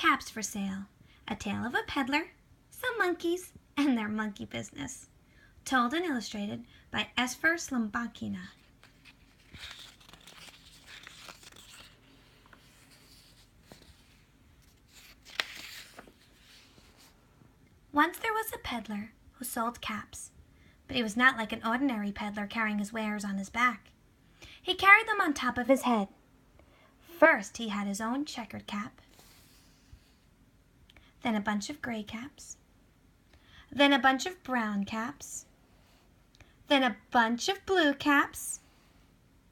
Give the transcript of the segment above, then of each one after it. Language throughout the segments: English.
Caps for Sale, a tale of a peddler, some monkeys, and their monkey business. Told and illustrated by Esphyr Slobodkina. Once there was a peddler who sold caps, but he was not like an ordinary peddler carrying his wares on his back. He carried them on top of his head. First, he had his own checkered cap, then a bunch of gray caps, then a bunch of brown caps, then a bunch of blue caps,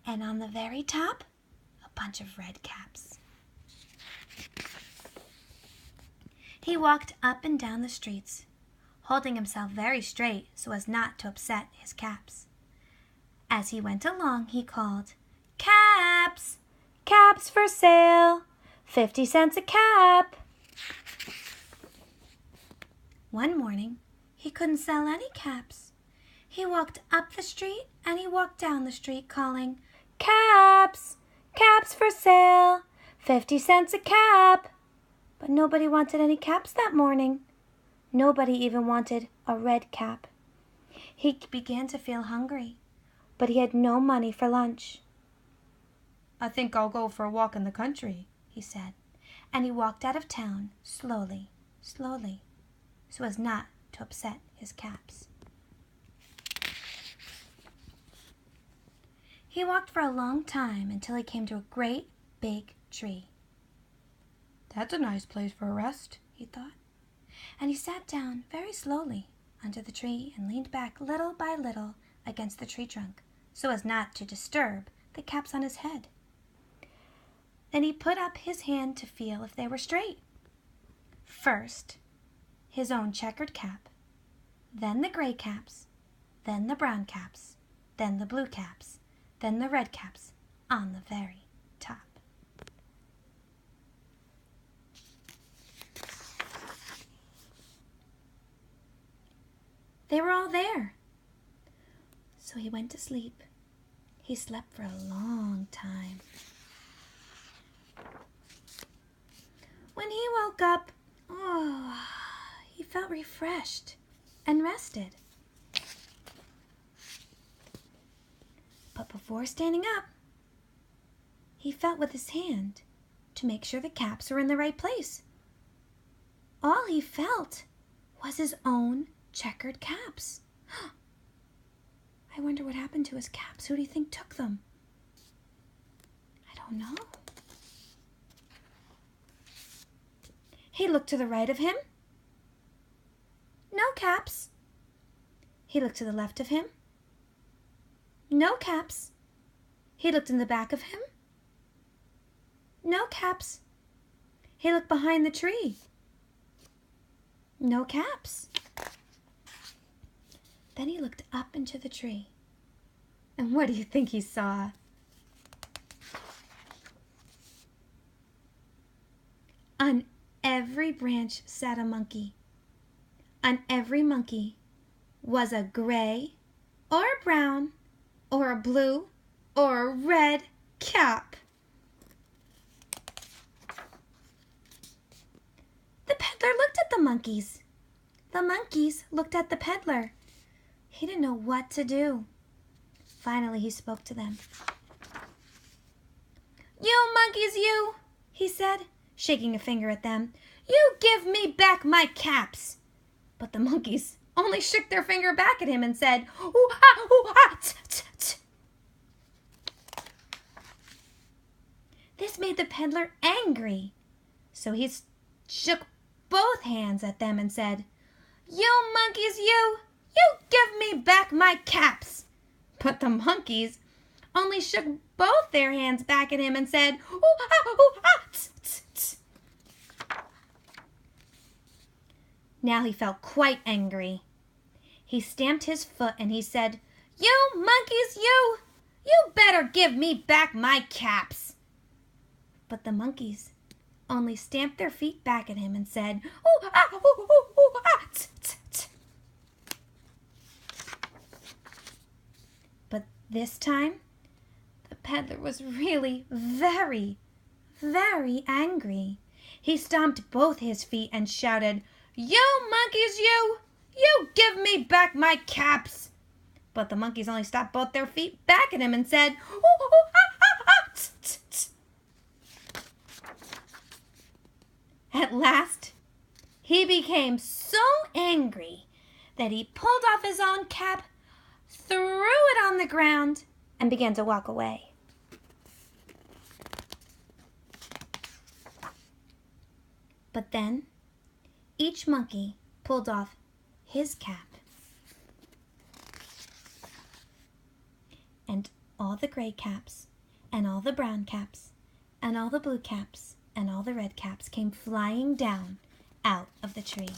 and on the very top, a bunch of red caps. He walked up and down the streets, holding himself very straight so as not to upset his caps. As he went along, he called, "Caps! Caps for sale! 50 cents a cap!" One morning, he couldn't sell any caps. He walked up the street and he walked down the street calling, "Caps! Caps for sale! 50 cents a cap!" But nobody wanted any caps that morning. Nobody even wanted a red cap. He began to feel hungry, but he had no money for lunch. "I think I'll go for a walk in the country," he said, and he walked out of town slowly, slowly, so as not to upset his caps. He walked for a long time until he came to a great big tree. "That's a nice place for a rest," he thought, and he sat down very slowly under the tree and leaned back little by little against the tree trunk so as not to disturb the caps on his head. Then he put up his hand to feel if they were straight. First, his own checkered cap, then the gray caps, then the brown caps, then the blue caps, then the red caps on the very top. They were all there. So he went to sleep. He slept for a long time. When he woke up, he felt refreshed and rested. But before standing up, he felt with his hand to make sure the caps were in the right place. All he felt was his own checkered caps. I wonder what happened to his caps. Who do you think took them? I don't know. He looked to the right of him. No caps. He looked to the left of him. No caps. He looked in the back of him. No caps. He looked behind the tree. No caps. Then he looked up into the tree. And what do you think he saw? On every branch sat a monkey. On every monkey was a gray or a brown or a blue or a red cap. The peddler looked at the monkeys. The monkeys looked at the peddler. He didn't know what to do. Finally, he spoke to them. "You monkeys, you," he said, shaking a finger at them. "You give me back my caps." But the monkeys only shook their finger back at him and said, "Ooh, ah, ooh, ah, t, t, t." This made the peddler angry. So he shook both hands at them and said, "You monkeys, you give me back my caps." But the monkeys only shook both their hands back at him and said, "Ooh, ah, t, t, t." Now he felt quite angry. He stamped his foot and he said, "You monkeys, you better give me back my caps." But the monkeys only stamped their feet back at him and said, "Ooh, ah, ooh, ooh, ooh, ah, t, t, t." But this time, the peddler was really very, very angry. He stomped both his feet and shouted, "You monkeys, you give me back my caps!" But the monkeys only stopped both their feet back at him and said, "Ooh, ooh, ah, ah, ah, tss, tss, tss." At last, he became so angry that he pulled off his own cap, threw it on the ground, and began to walk away. But then, each monkey pulled off his cap, and all the gray caps, and all the brown caps, and all the blue caps, and all the red caps came flying down out of the tree.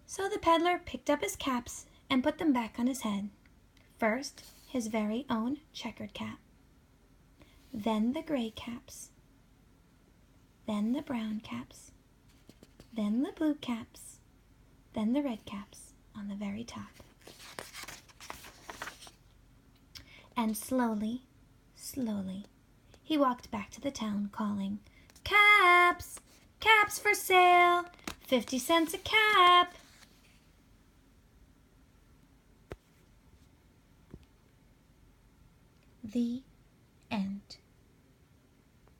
So the peddler picked up his caps and put them back on his head. First, his very own checkered cap, then the gray caps, then the brown caps, then the blue caps, then the red caps on the very top. And slowly, slowly, he walked back to the town calling, "Caps! Caps for sale! 50 cents a cap!" The